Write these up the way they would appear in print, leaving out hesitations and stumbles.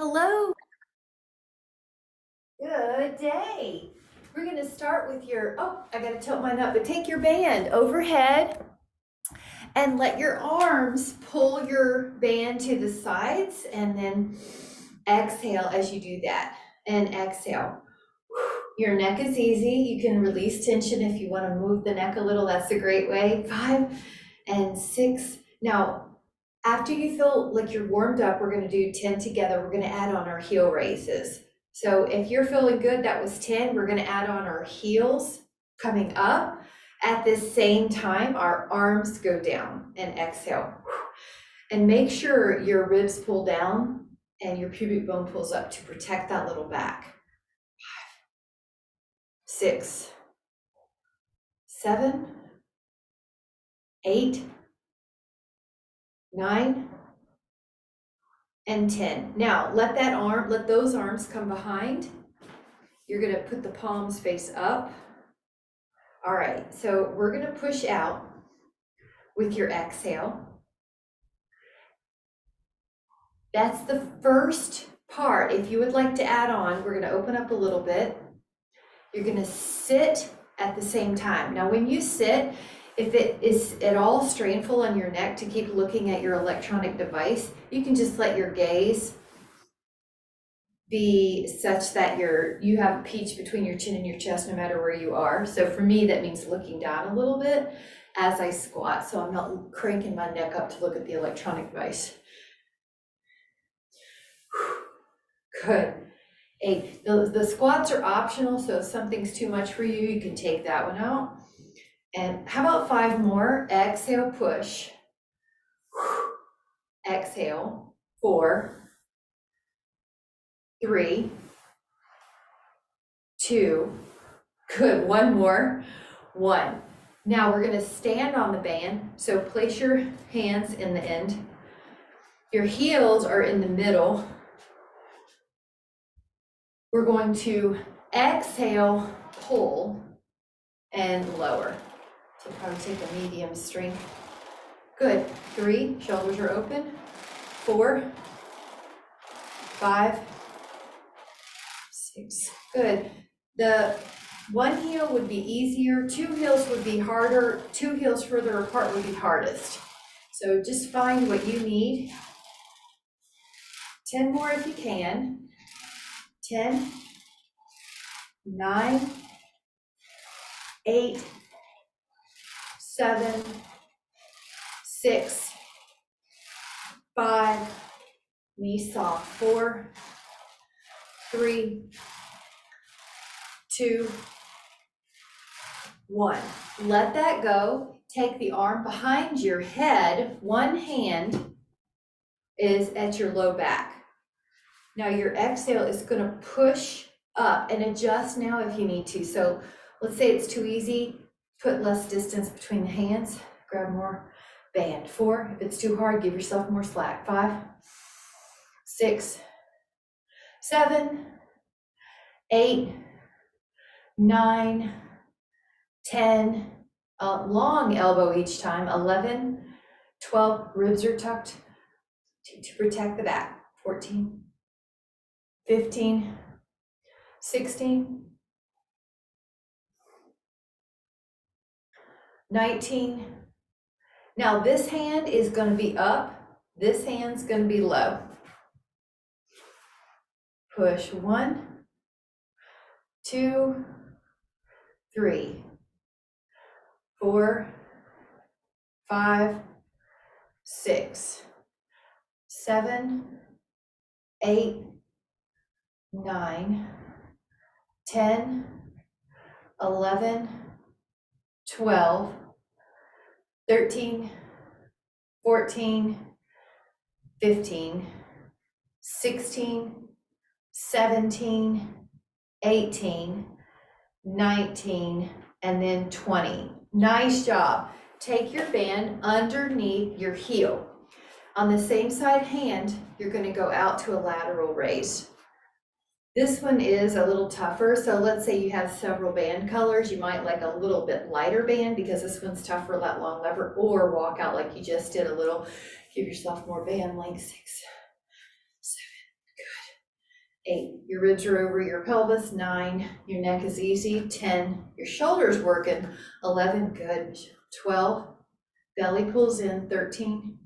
Hello, good day. We're going to start with I got to tilt mine up, but take your band overhead and let your arms pull your band to the sides and then exhale as you do that. And exhale. Your neck is easy. You can release tension if you want to move the neck a little. That's a great way. 5 and 6. Now, after you feel like you're warmed up, we're going to do 10 together. We're going to add on our heel raises. So if you're feeling good, that was 10. We're going to add on our heels coming up. At the same time, our arms go down and exhale. And make sure your ribs pull down and your pubic bone pulls up to protect that little back. 5, 6, 7, 8, 9, and 10. Now let those arms come behind. You're going to put the palms face up. All right, so we're going to push out with your exhale. That's the first part. If you would like to add on, we're going to open up a little bit. You're going to sit at the same time. Now when you sit, if it is at all strainful on your neck to keep looking at your electronic device, you can just let your gaze be such that you have a peach between your chin and your chest no matter where you are. So for me, that means looking down a little bit as I squat, so I'm not cranking my neck up to look at the electronic device. Good. 8. The squats are optional, so if something's too much for you, you can take that one out. And how about 5 more? Exhale, push. Exhale, 4, 3, 2, good, 1 more, 1. Now we're gonna stand on the band, so place your hands in the end. Your heels are in the middle. We're going to exhale, pull, and lower. So probably take a medium strength. Good, 3, shoulders are open, 4, 5, 6, good. The one heel would be easier, 2 heels would be harder, 2 heels further apart would be hardest. So just find what you need. 10 more if you can. 10, 9, 8, 7, 6, 5, knee soft, 4, 3, 2, 1. Let that go. Take the arm behind your head. One hand is at your low back. Now your exhale is going to push up and adjust now if you need to. So let's say it's too easy, put less distance between the hands, grab more band. 4, if it's too hard, give yourself more slack. 5, 6, 7, 8, 9, 10, long elbow each time, 11, 12, ribs are tucked to protect the back, 14, 15, 16, 19. Now this hand is going to be up, this hand's going to be low. Push 1, 2, 3, 4, 5, 6, 7, 8, 9, 10, 11, 12, 13, 14, 15, 16, 17, 18, 19, and then 20. Nice job. Take your band underneath your heel. On the same side hand, you're going to go out to a lateral raise. This one is a little tougher, so let's say you have several band colors, you might like a little bit lighter band because this one's tougher, that long lever, or walk out like you just did a little, give yourself more band length. 6, 7, good. 8, your ribs are over your pelvis. 9, your neck is easy. 10, your shoulders working. 11, good. 12, belly pulls in. 13,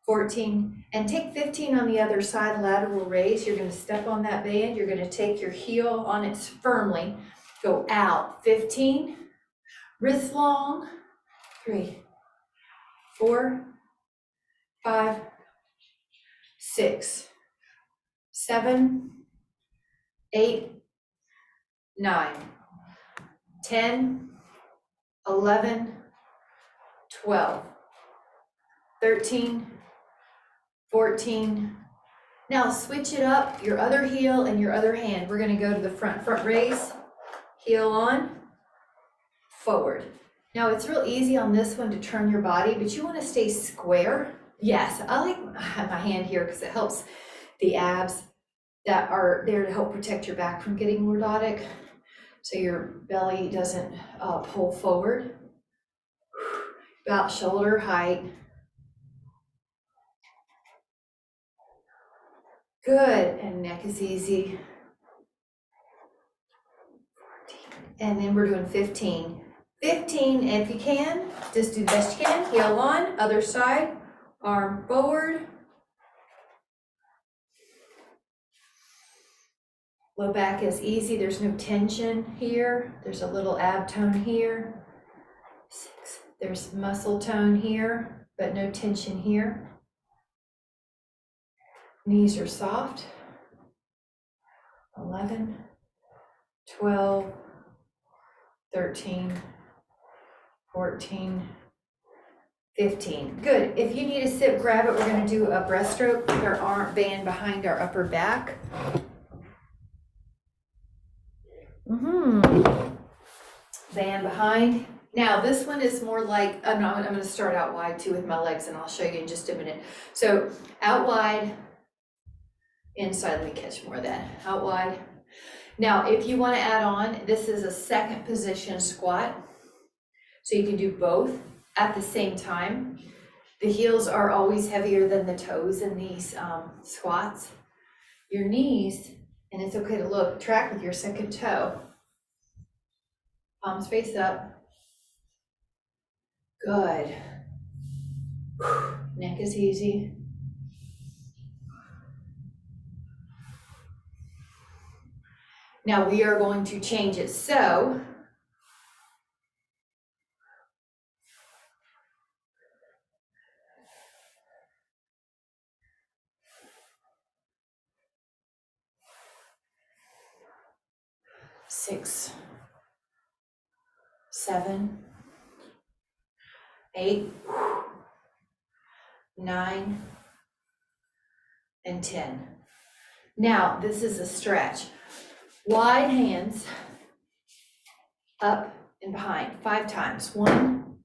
14, and take 15 on the other side, lateral raise. You're going to step on that band. You're going to take your heel on it firmly. Go out. 15, wrist long. 3, 4, 5, 6, 7, 8, 9, 10, 11, 12, 13, 14. Now switch it up, your other heel and your other hand. We're going to go to the front raise, heel on, forward. Now it's real easy on this one to turn your body, but you want to stay square. Yes, I like my hand here because it helps the abs that are there to help protect your back from getting lordotic, so your belly doesn't pull forward. About shoulder height. Good, and neck is easy. 14. And then we're doing 15. 15, if you can, just do the best you can. Heel on, other side, arm forward. Low back is easy, there's no tension here. There's a little ab tone here. 6, there's muscle tone here, but no tension here. Knees are soft. 11, 12, 13, 14, 15. Good. If you need a sip, grab it. We're going to do a breaststroke with our arm band behind our upper back. Band behind. Now this one is more like, I'm going to start out wide too with my legs, and I'll show you in just a minute. So out wide, inside. Let me catch more of that. Out wide. Now, if you want to add on, this is a second position squat. So you can do both at the same time. The heels are always heavier than the toes in these squats. Your knees, and it's okay to look, track with your second toe. Palms face up. Good. Neck is easy. Now we are going to change it. So six, 7, 8, 9, and 10. Now this is a stretch. Wide hands up and behind 5 times. 1,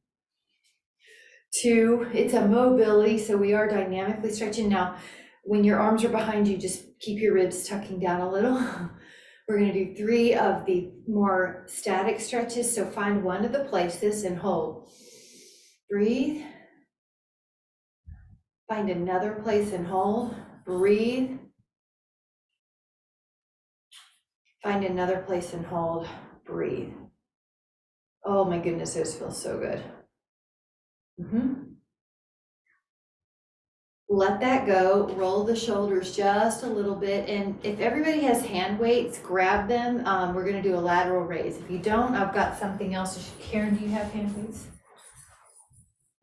2, it's a mobility, so we are dynamically stretching. Now, when your arms are behind you, just keep your ribs tucking down a little. We're going to do 3 of the more static stretches, so find one of the places and hold. Breathe. Find another place and hold. Breathe. Find another place and hold. Breathe. Oh my goodness, those feel so good. Let that go. Roll the shoulders just a little bit. And if everybody has hand weights, grab them. We're going to do a lateral raise. If you don't, I've got something else. Karen, do you have hand weights?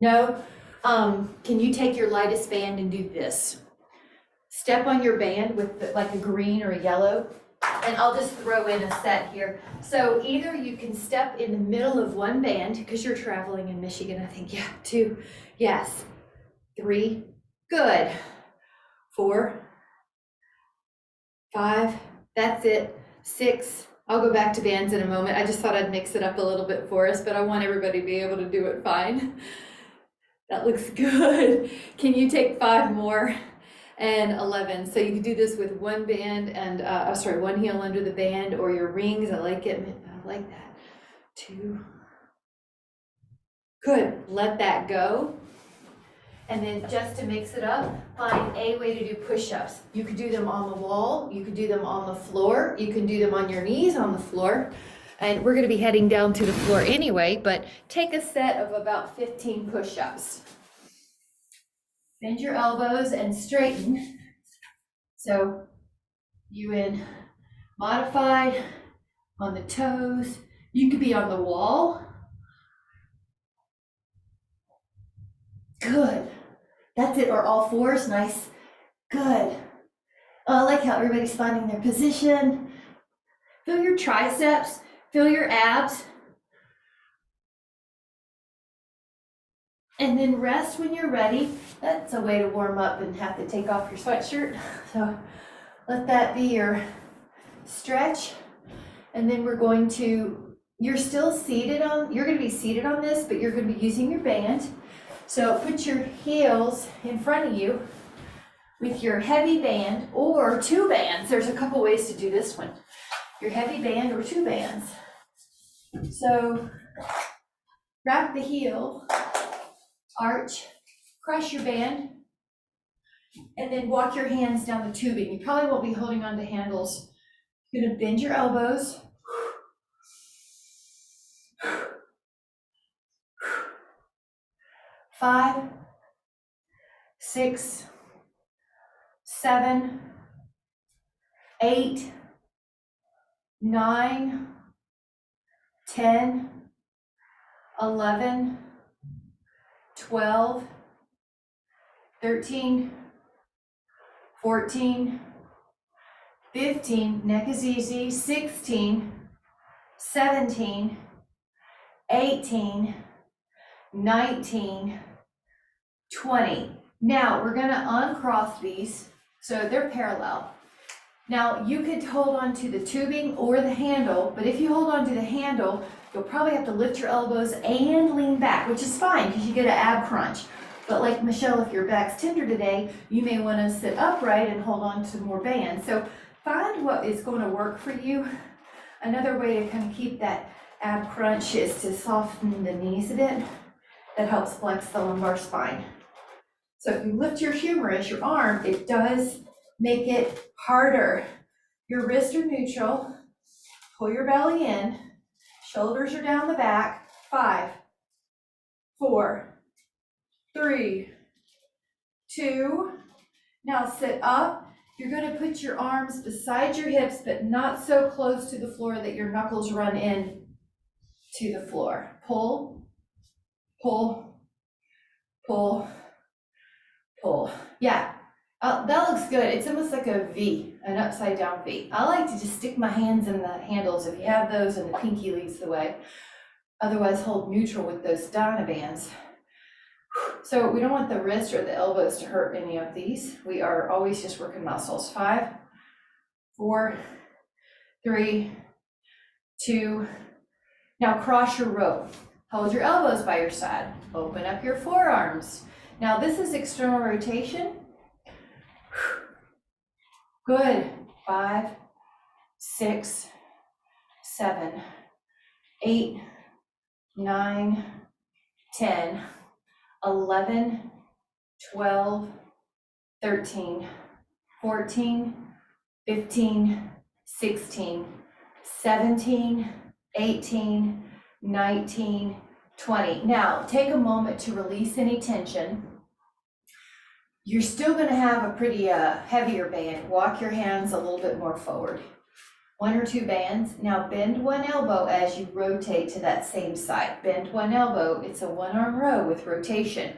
No? Can you take your lightest band and do this? Step on your band with like a green or a yellow. And I'll just throw in a set here. So either you can step in the middle of one band, because you're traveling in Michigan, I think. Yeah, 2, yes, 3, good, 4, 5, that's it, 6, I'll go back to bands in a moment. I just thought I'd mix it up a little bit for us, but I want everybody to be able to do it fine. That looks good. Can you take 5 more? And 11. So you can do this with one band and, one heel under the band or your rings. I like it. I like that. 2. Good. Let that go. And then just to mix it up, find a way to do push-ups. You could do them on the wall, you could do them on the floor, you can do them on your knees on the floor. And we're gonna be heading down to the floor anyway, but take a set of about 15 push-ups. Bend your elbows and straighten. So you in modified, on the toes. You could be on the wall. Good. That's it, or all fours, nice. Good. Oh, I like how everybody's finding their position. Feel your triceps, feel your abs. And then rest when you're ready. That's a way to warm up and have to take off your sweatshirt. So let that be your stretch. And then we're going to, you're still seated on, you're going to be seated on this, but you're going to be using your band. So put your heels in front of you with your heavy band or two bands. There's a couple ways to do this one. Your heavy band or two bands. So wrap the heel, arch, cross your band, and then walk your hands down the tubing. You probably won't be holding on to handles. You're gonna bend your elbows. 5, 6, 7, 8, 9, 10, 11, 12, 13, 14, 15, neck is easy, 16, 17, 18, 19, 20. Now we're gonna uncross these so they're parallel. Now you could hold on to the tubing or the handle, but if you hold on to the handle, you'll probably have to lift your elbows and lean back, which is fine because you get an ab crunch. But like Michelle, if your back's tender today, you may want to sit upright and hold on to more bands. So find what is going to work for you. Another way to kind of keep that ab crunch is to soften the knees a bit. That helps flex the lumbar spine. So if you lift your humerus, your arm, it does make it harder. Your wrists are neutral. Pull your belly in. Shoulders are down the back. 5, 4, 3, 2. Now sit up. You're going to put your arms beside your hips, but not so close to the floor that your knuckles run in to the floor. Pull, pull, pull, pull. Yeah, that looks good. It's almost like a V, an upside down V. I like to just stick my hands in the handles if you have those and the pinky leads the way. Otherwise, hold neutral with those dynabands. So we don't want the wrist or the elbows to hurt any of these. We are always just working muscles. 5, 4, 3, 2. Now cross your rope. Hold your elbows by your side. Open up your forearms. Now this is external rotation. Good. 5, 6, 7, 8, 9, 10, 11, 12, 13, 14, 15, 16, 17, 18, 19, 20. Now take a moment to release any tension. You're still going to have a pretty heavier band. Walk your hands a little bit more forward. 1 or 2 bands. Now bend one elbow as you rotate to that same side. Bend one elbow. It's a 1-arm row with rotation.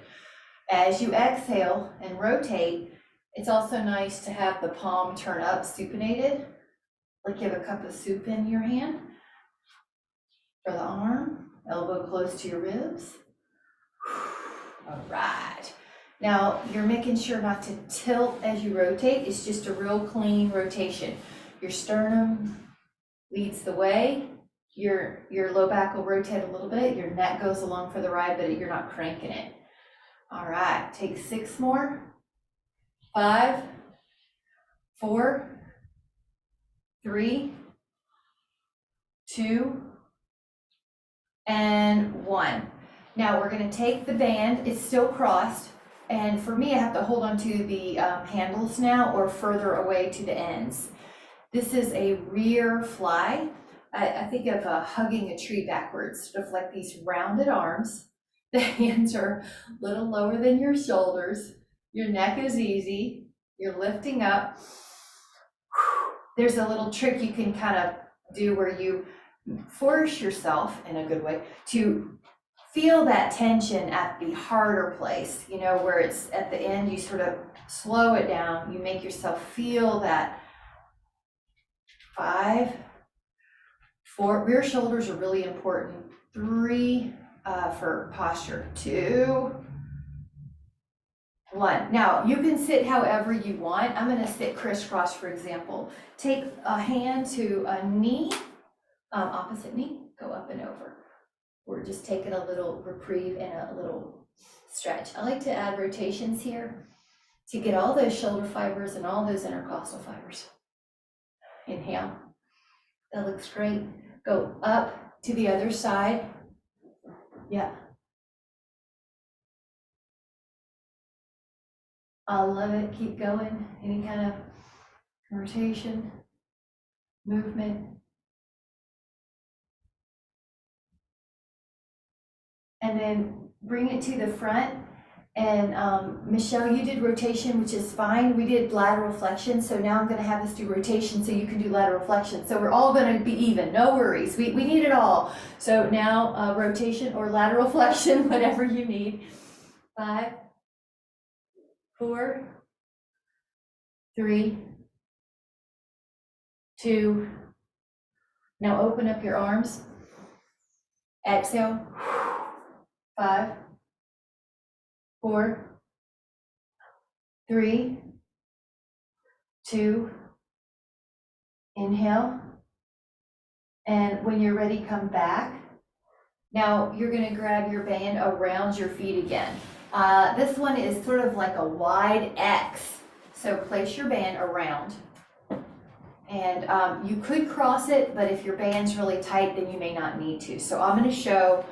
As you exhale and rotate, it's also nice to have the palm turn up, supinated, like you have a cup of soup in your hand. For the arm, elbow close to your ribs. All right. Now you're making sure not to tilt as you rotate. It's just a real clean rotation. Your sternum leads the way. Your low back will rotate a little bit. Your neck goes along for the ride, but you're not cranking it. All right, take 6 more. 5, 4, 3, 2, and 1. Now we're going to take the band, it's still crossed, And for me, I have to hold onto the handles now or further away to the ends. This is a rear fly. I think of hugging a tree backwards, sort of like these rounded arms. The hands are a little lower than your shoulders. Your neck is easy. You're lifting up. There's a little trick you can kind of do where you force yourself, in a good way, to feel that tension at the harder place, you know, where it's at the end. You sort of slow it down. You make yourself feel that. 5, 4, rear shoulders are really important. 3, for posture. 2, 1. Now you can sit however you want. I'm going to sit crisscross, for example. Take a hand to a knee, opposite knee, go up and over. We're just taking a little reprieve and a little stretch. I like to add rotations here to get all those shoulder fibers and all those intercostal fibers. Inhale. That looks great. Go up to the other side. Yeah. I love it. Keep going. Any kind of rotation, movement. And then bring it to the front. And Michelle, you did rotation, which is fine. We did lateral flexion, so now I'm going to have us do rotation so you can do lateral flexion. So we're all going to be even, no worries. We need it all. So now rotation or lateral flexion, whatever you need. 5, 4, 3, 2. Now open up your arms. Exhale. 5, 4, 3, 2, inhale. And when you're ready, come back. Now you're going to grab your band around your feet again. This one is sort of like a wide X. So place your band around. And you could cross it, but if your band's really tight, then you may not need to. So I'm going to show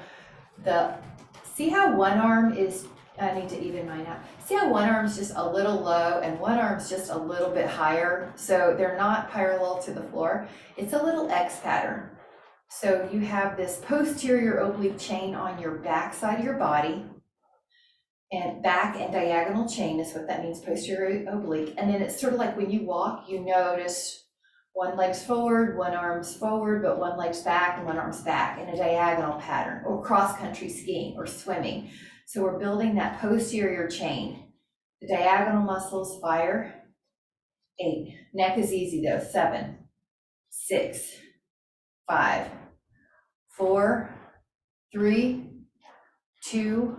see how one arm is, I need to even mine out. See how one arm's just a little low and one arm's just a little bit higher? So they're not parallel to the floor. It's a little X pattern. So you have this posterior oblique chain on your back side of your body. And back and diagonal chain is what that means, posterior oblique. And then it's sort of like when you walk, you notice one leg's forward, one arm's forward, but one leg's back and one arm's back in a diagonal pattern, or cross-country skiing or swimming. So we're building that posterior chain. The diagonal muscles fire. 8. Neck is easy though. 7, 6, 5, 4, 3, 2,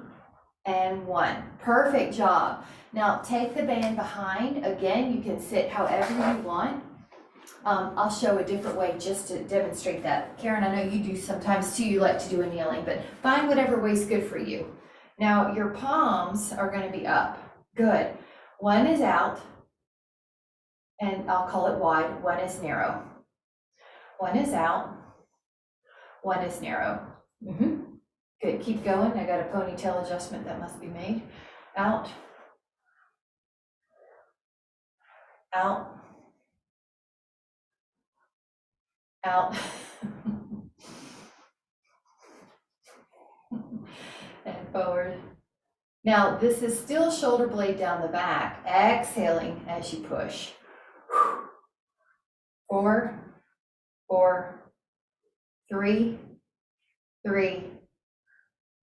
and 1. Perfect job. Now take the band behind. Again, you can sit however you want. I'll show a different way just to demonstrate that. Karen, I know you do sometimes too. You like to do a kneeling, but find whatever way's good for you. Now your palms are going to be up. Good. One is out, and I'll call it wide. One is narrow. One is out. One is narrow. Good. Keep going. I got a ponytail adjustment that must be made. Out. Out. Out. And forward. Now this is still shoulder blade down the back, exhaling as you push. 4, 4, 3, 3,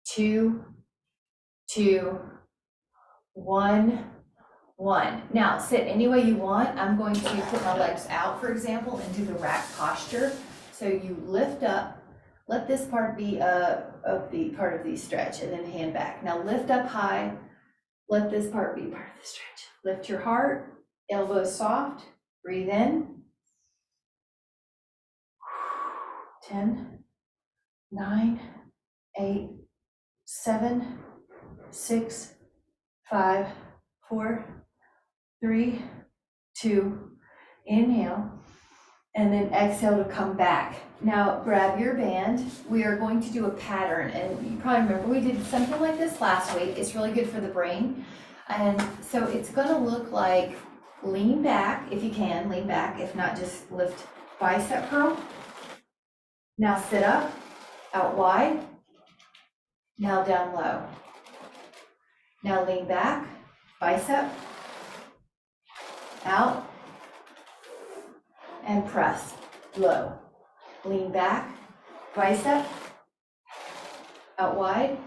2, 2, 1, 1. Now sit any way you want. I'm going to put my legs out, for example, and do the rack posture. So you lift up, let this part be of the part of the stretch, and then hand back. Now lift up high, let this part be part of the stretch. Lift your heart, elbows soft, breathe in. 10, 9, 8, 7, 6, 5, 4, 3, 2, inhale, and then exhale to come back. Now grab your band. We are going to do a pattern, and you probably remember we did something like this last week. It's really good for the brain. And so it's gonna look like lean back, if you can, lean back. If not, just lift bicep curl. Now sit up, out wide. Now down low. Now lean back, bicep, out, and press, low. Lean back, bicep, out wide.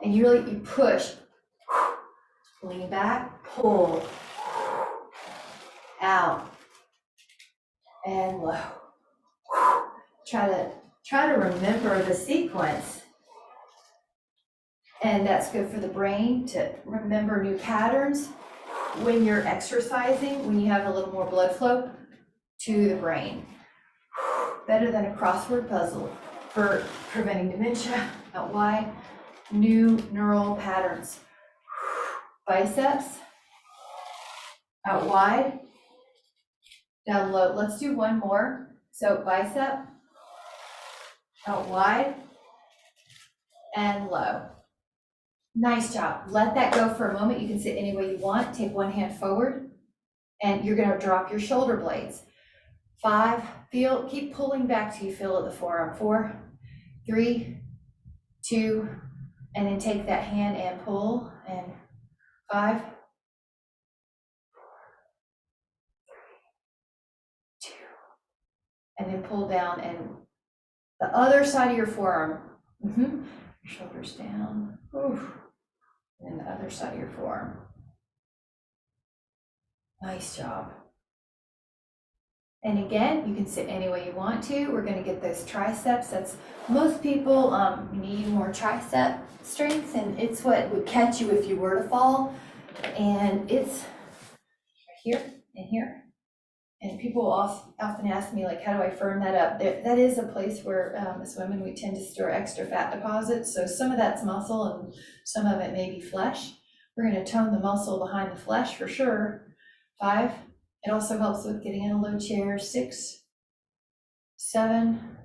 And you push, lean back, pull, out, and low. Try to remember the sequence. And that's good for the brain to remember new patterns when you're exercising, when you have a little more blood flow to the brain. Better than a crossword puzzle for preventing dementia. Out wide, new neural patterns. Biceps, out wide, down low. Let's do one more. So bicep, out wide, and low. Nice job. Let that go for a moment. You can sit any way you want. Take one hand forward, and you're gonna drop your shoulder blades. 5, keep pulling back till you feel at the forearm. 4, 3, 2, and then take that hand and pull, and 5, 4, 3, 2, and then pull down, and the other side of your forearm. Your shoulders down. Oof. And the other side of your forearm. Nice job. And again, you can sit any way you want to. We're going to get those triceps. That's most people need more tricep strength, and it's what would catch you if you were to fall. And it's here and here. And people often ask me, like, how do I firm that up? That is a place where as women, we tend to store extra fat deposits. So some of that's muscle and some of it may be flesh. We're going to tone the muscle behind the flesh for sure. 5, it also helps with getting in a low chair. 6, 7,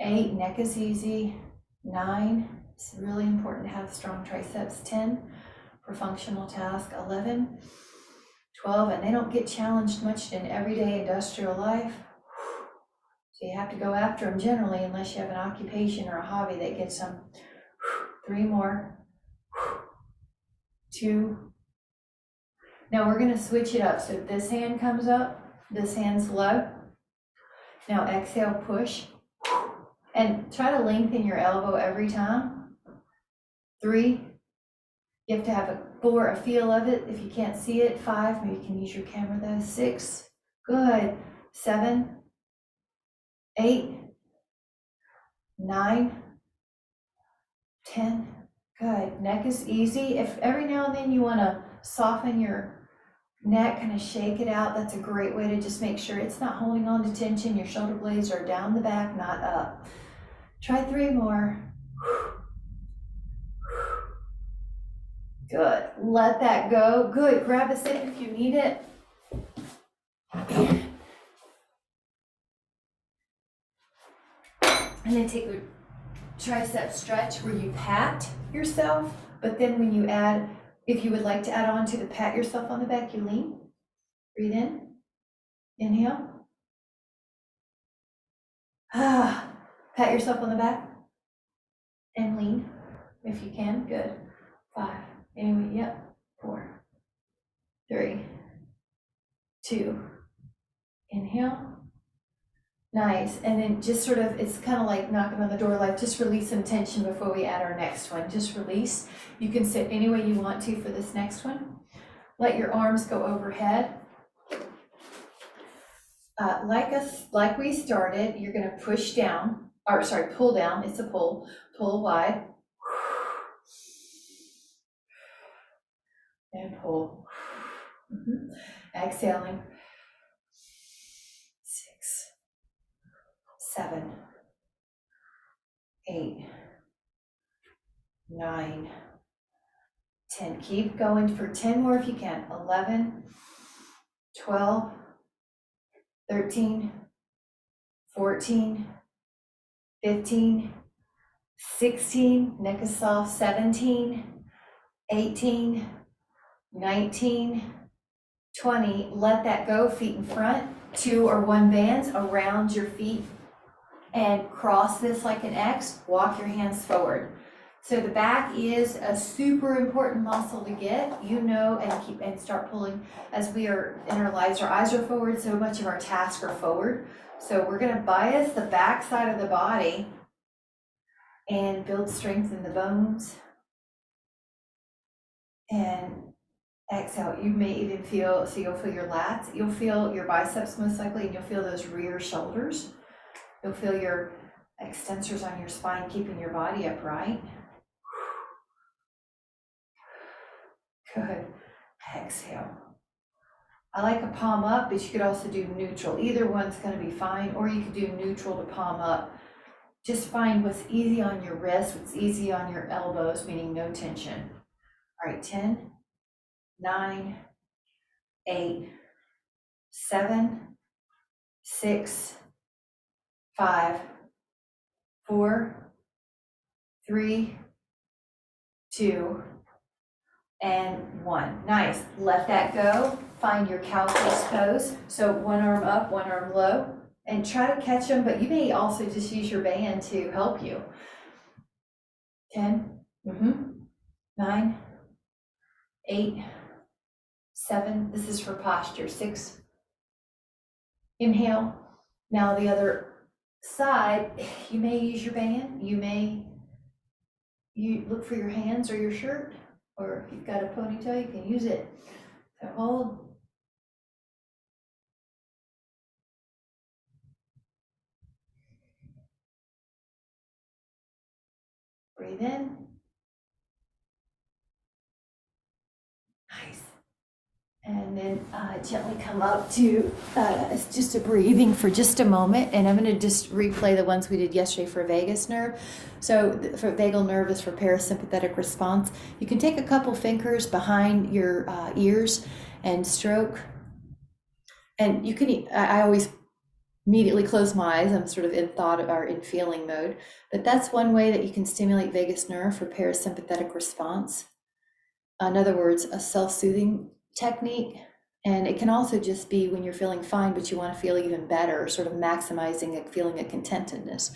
8, neck is easy. 9, it's really important to have strong triceps. 10, for functional task. 11, 12, and they don't get challenged much in everyday industrial life. So you have to go after them generally, unless you have an occupation or a hobby that gets them. 3 more. 2. Now we're going to switch it up. So this hand comes up, this hand's low. Now exhale, push. And try to lengthen your elbow every time. 3. You have to have a feel of it if you can't see it. 5, maybe you can use your camera though. 6, good. 7, 8, 9, 10, good. Neck is easy. If every now and then you want to soften your neck, kind of shake it out, that's a great way to just make sure it's not holding on to tension. Your shoulder blades are down the back, not up. Try 3 more. Good. Let that go. Good. Grab a sit if you need it. And then take a tricep stretch where you pat yourself, but then when you add, if you would like to add on to the pat yourself on the back, you lean. Breathe in. Inhale. Pat yourself on the back and lean if you can. Good. 5. Anyway, yep. 4, 3, 2. Inhale. Nice. And then just sort of, it's kind of like knocking on the door, like just release some tension before we add our next one. Just release. You can sit any way you want to for this next one. Let your arms go overhead. Like we started, you're going to push down, or sorry, pull down. It's a pull. Pull wide. And pull. Exhaling. 6, 7, 8, 9, 10. Keep going for 10 more if you can. 11, 12, 13, 14, 15, 16, neck is soft. 17, 18, 19, 20. Let that go, feet in front, 2 or 1 bands around your feet, and cross this like an X, walk your hands forward. So the back is a super important muscle to get, and start pulling as we are in our lives. Our eyes are forward, so much of our tasks are forward. So we're gonna bias the back side of the body and build strength in the bones. And exhale, you may even feel, so you'll feel your lats, you'll feel your biceps most likely, and you'll feel those rear shoulders. You'll feel your extensors on your spine, keeping your body upright. Good. Exhale. I like a palm up, but you could also do neutral. Either one's going to be fine, or you could do neutral to palm up. Just find what's easy on your wrist, what's easy on your elbows, meaning no tension. All right, 10, 9, 8, 7, 6, 5, 4, 3, 2, and 1. Nice. Let that go. Find your cow face pose. So one arm up, one arm low, and try to catch them, but you may also just use your band to help you. 10, 9, 8, 7. This is for posture. 6. Inhale. Now the other side, you may use your band. You look for your hands or your shirt, or if you've got a ponytail, you can use it. So hold. Breathe in. Nice. And then gently come up to it's just a breathing for just a moment. And I'm going to just replay the ones we did yesterday for vagus nerve. So for vagal nerve is for parasympathetic response. You can take a couple fingers behind your ears and stroke. And you can, I always immediately close my eyes. I'm sort of in thought or in feeling mode. But that's one way that you can stimulate vagus nerve for parasympathetic response. In other words, a self-soothing technique. And it can also just be when you're feeling fine, but you want to feel even better, sort of maximizing a feeling of contentedness.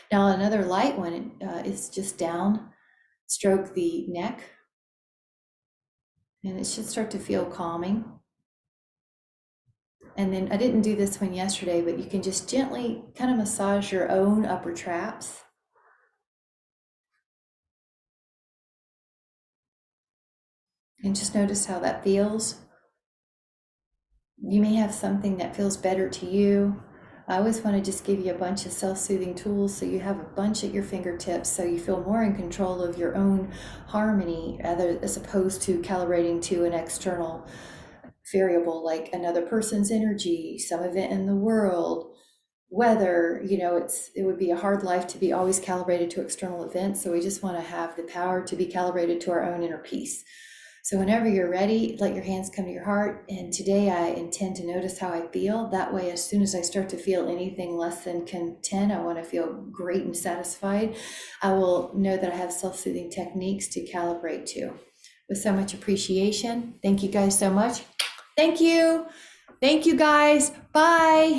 Now, another light one is just down, stroke the neck, and it should start to feel calming. And then I didn't do this one yesterday, but you can just gently kind of massage your own upper traps. And just notice how that feels. You may have something that feels better to you. I always want to just give you a bunch of self-soothing tools so you have a bunch at your fingertips, so you feel more in control of your own harmony as opposed to calibrating to an external variable like another person's energy, some event in the world, weather. It would be a hard life to be always calibrated to external events. So we just want to have the power to be calibrated to our own inner peace. So whenever you're ready, let your hands come to your heart. And today I intend to notice how I feel. That way, as soon as I start to feel anything less than content, I want to feel great and satisfied. I will know that I have self-soothing techniques to calibrate to. With so much appreciation. Thank you guys so much. Thank you. Thank you guys. Bye.